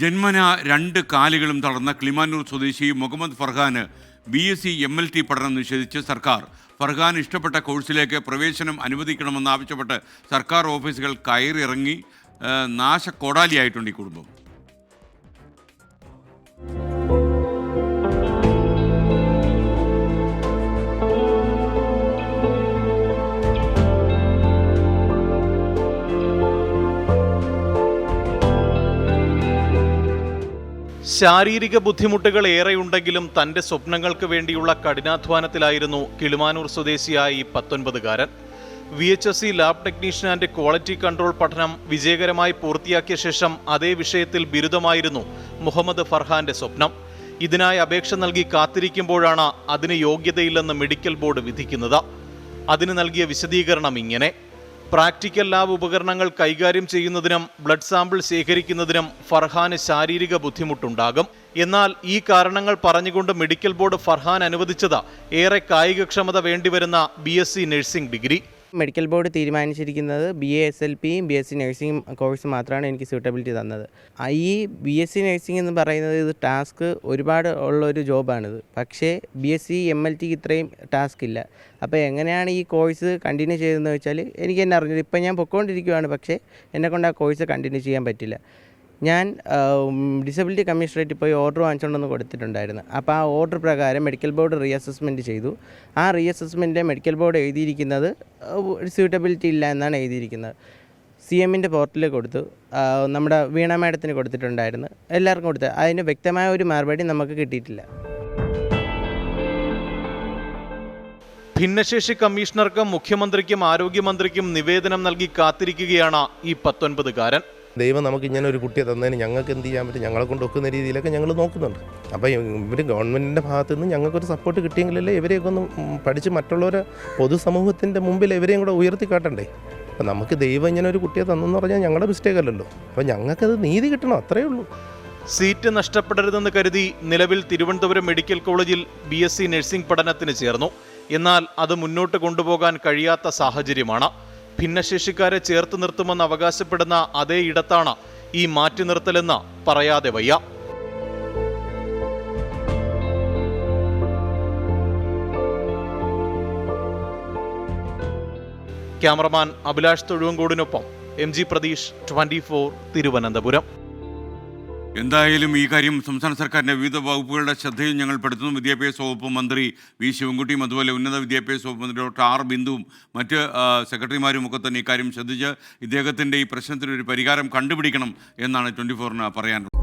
ജന്മന രണ്ട് കാലുകളും തളർന്ന കിളിമാനൂർ സ്വദേശി മുഹമ്മദ് ഫർഹാന് BSc MLT പഠനം നിഷേധിച്ച് സർക്കാർ. ഫർഹാൻ ഇഷ്ടപ്പെട്ട കോഴ്സിലേക്ക് പ്രവേശനം അനുവദിക്കണമെന്നാവശ്യപ്പെട്ട് സർക്കാർ ഓഫീസുകൾ കയറിയിറങ്ങി നാശക്കോടാലിയായിട്ടുണ്ട് ഈ കുടുംബം. ശാരീരിക ബുദ്ധിമുട്ടുകൾ ഏറെയുണ്ടെങ്കിലും തന്റെ സ്വപ്നങ്ങൾക്ക് വേണ്ടിയുള്ള കഠിനാധ്വാനത്തിലായിരുന്നു കിളിമാനൂർ സ്വദേശിയായ ഈ 19-കാരൻ. VHSC lab technician and quality control പഠനം വിജയകരമായി പൂർത്തിയാക്കിയ ശേഷം അതേ വിഷയത്തിൽ ബിരുദമായിരുന്നു മുഹമ്മദ് ഫർഹാന്റെ സ്വപ്നം. ഇതിനായി അപേക്ഷ നൽകി കാത്തിരിക്കുമ്പോഴാണ് അതിന് യോഗ്യതയില്ലെന്ന് മെഡിക്കൽ ബോർഡ് വിധിക്കുന്നത്. അതിന് നൽകിയ വിശദീകരണം ഇങ്ങനെ: പ്രാക്ടിക്കൽ ലാബ് ഉപകരണങ്ങൾ കൈകാര്യം ചെയ്യുന്നതിനും ബ്ലഡ് സാമ്പിൾ ശേഖരിക്കുന്നതിനും ഫർഹാന് ശാരീരിക ബുദ്ധിമുട്ടുണ്ടാകും. എന്നാൽ ഈ കാരണങ്ങൾ പറഞ്ഞുകൊണ്ട് മെഡിക്കൽ ബോർഡ് ഫർഹാൻ അനുവദിച്ചത് ഏറെ കായികക്ഷമത വേണ്ടിവരുന്ന BSc nursing degree. Medical board തീരുമാനിച്ചിരിക്കുന്നത് BA SLPയും BSc നഴ്സിംഗ് കോഴ്സ് മാത്രമാണ് എനിക്ക് സ്യൂട്ടബിലിറ്റി തന്നത്. ഈ BSc നഴ്സിംഗ് എന്ന് പറയുന്നത് ഇത് ടാസ്ക് ഒരുപാട് ഉള്ളൊരു ജോബാണിത്. പക്ഷേ BSc MLT ഇത്രയും ടാസ്ക് ഇല്ല. അപ്പോൾ എങ്ങനെയാണ് ഈ കോഴ്സ് കണ്ടിന്യൂ ചെയ്തതെന്ന് വെച്ചാൽ എനിക്ക് തന്നെ അറിഞ്ഞത്. ഇപ്പം ഞാൻ പൊയ്ക്കൊണ്ടിരിക്കുകയാണ്, പക്ഷേ എന്നെക്കൊണ്ട് ആ കോഴ്സ് കണ്ടിന്യൂ ചെയ്യാൻ പറ്റില്ല. ഞാൻ ഡിസബിലിറ്റി കമ്മീഷണറേറ്റിൽ പോയി ഓർഡർ വാങ്ങിച്ചുകൊണ്ടൊന്ന് കൊടുത്തിട്ടുണ്ടായിരുന്നു. അപ്പോൾ ആ ഓർഡർ പ്രകാരം മെഡിക്കൽ ബോർഡ് റീഅസസ്മെൻറ്റ് ചെയ്തു. ആ റീഅസസ്മെൻറ്റ് മെഡിക്കൽ ബോർഡ് എഴുതിയിരിക്കുന്നത് സ്യൂട്ടബിലിറ്റി ഇല്ല എന്നാണ് എഴുതിയിരിക്കുന്നത്. CMൻ്റെ പോർട്ടലിൽ കൊടുത്തു, നമ്മുടെ വീണ മാഡത്തിന് കൊടുത്തിട്ടുണ്ടായിരുന്നു, എല്ലാവർക്കും കൊടുത്തു. അതിന് വ്യക്തമായ ഒരു മറുപടി നമുക്ക് കിട്ടിയിട്ടില്ല. ഭിന്നശേഷി കമ്മീഷണർക്കും മുഖ്യമന്ത്രിക്കും ആരോഗ്യമന്ത്രിക്കും നിവേദനം നൽകി കാത്തിരിക്കുകയാണ് ഈ 19-കാരൻ. ദൈവം നമുക്ക് ഇങ്ങനെ ഒരു കുട്ടിയെ തന്നതിന് ഞങ്ങൾക്ക് എന്ത് ചെയ്യാൻ പറ്റും, ഞങ്ങളെ കൊണ്ട് ഒക്കുന്ന രീതിയിലൊക്കെ ഞങ്ങൾ നോക്കുന്നുണ്ട്. അപ്പോൾ ഇവർ ഗവൺമെൻറ്റിൻ്റെ ഭാഗത്തു നിന്ന് ഞങ്ങൾക്കൊരു സപ്പോർട്ട് കിട്ടിയെങ്കിലല്ലേ ഇവരെയൊക്കെ ഒന്ന് പഠിച്ച് മറ്റുള്ളവരെ പൊതുസമൂഹത്തിൻ്റെ മുമ്പിൽ ഇവരെയും കൂടെ ഉയർത്തി കാട്ടണ്ടേ. അപ്പോൾ നമുക്ക് ദൈവം ഇങ്ങനെ ഒരു കുട്ടിയെ തന്നെന്ന് പറഞ്ഞാൽ ഞങ്ങളുടെ മിസ്റ്റേക്ക് അല്ലല്ലോ. അപ്പോൾ ഞങ്ങൾക്കത് നീതി കിട്ടണം, അത്രയേ ഉള്ളൂ. സീറ്റ് നഷ്ടപ്പെടരുതെന്ന് കരുതി നിലവിൽ തിരുവനന്തപുരം മെഡിക്കൽ കോളേജിൽ BSc നഴ്സിംഗ് പഠനത്തിന് ചേർന്നു. എന്നാൽ അത് മുന്നോട്ട് കൊണ്ടുപോകാൻ കഴിയാത്ത സാഹചര്യമാണ്. ഭിന്നശേഷിക്കാരെ ചേർത്ത് നിർത്തുമെന്ന് അവകാശപ്പെടുന്ന അതേ ഇടത്താണ് ഈ മാറ്റി നിർത്തലെന്ന് പറയാതെ വയ്യ. ക്യാമറമാൻ അഭിലാഷ് തൊഴുവങ്കോടിനൊപ്പം MG പ്രതീഷ്, 24 തിരുവനന്തപുരം. എന്തായാലും ഈ കാര്യം സംസ്ഥാന സർക്കാരിൻ്റെ വിവിധ വകുപ്പുകളുടെ ശ്രദ്ധയിൽ ഞങ്ങൾ പെടുത്തുന്നു. വിദ്യാഭ്യാസ വകുപ്പ് മന്ത്രി V ശിവൻകുട്ടിയും അതുപോലെ ഉന്നത വിദ്യാഭ്യാസ വകുപ്പ് മന്ത്രി ഡോക്ടർ R ബിന്ദുവും മറ്റ് സെക്രട്ടറിമാരും ഒക്കെ തന്നെ ഇക്കാര്യം ശ്രദ്ധിച്ച് ഇദ്ദേഹത്തിൻ്റെ ഈ പ്രശ്നത്തിനൊരു പരിഹാരം കണ്ടുപിടിക്കണം എന്നാണ് 24-ന് പറയാനുള്ളത്.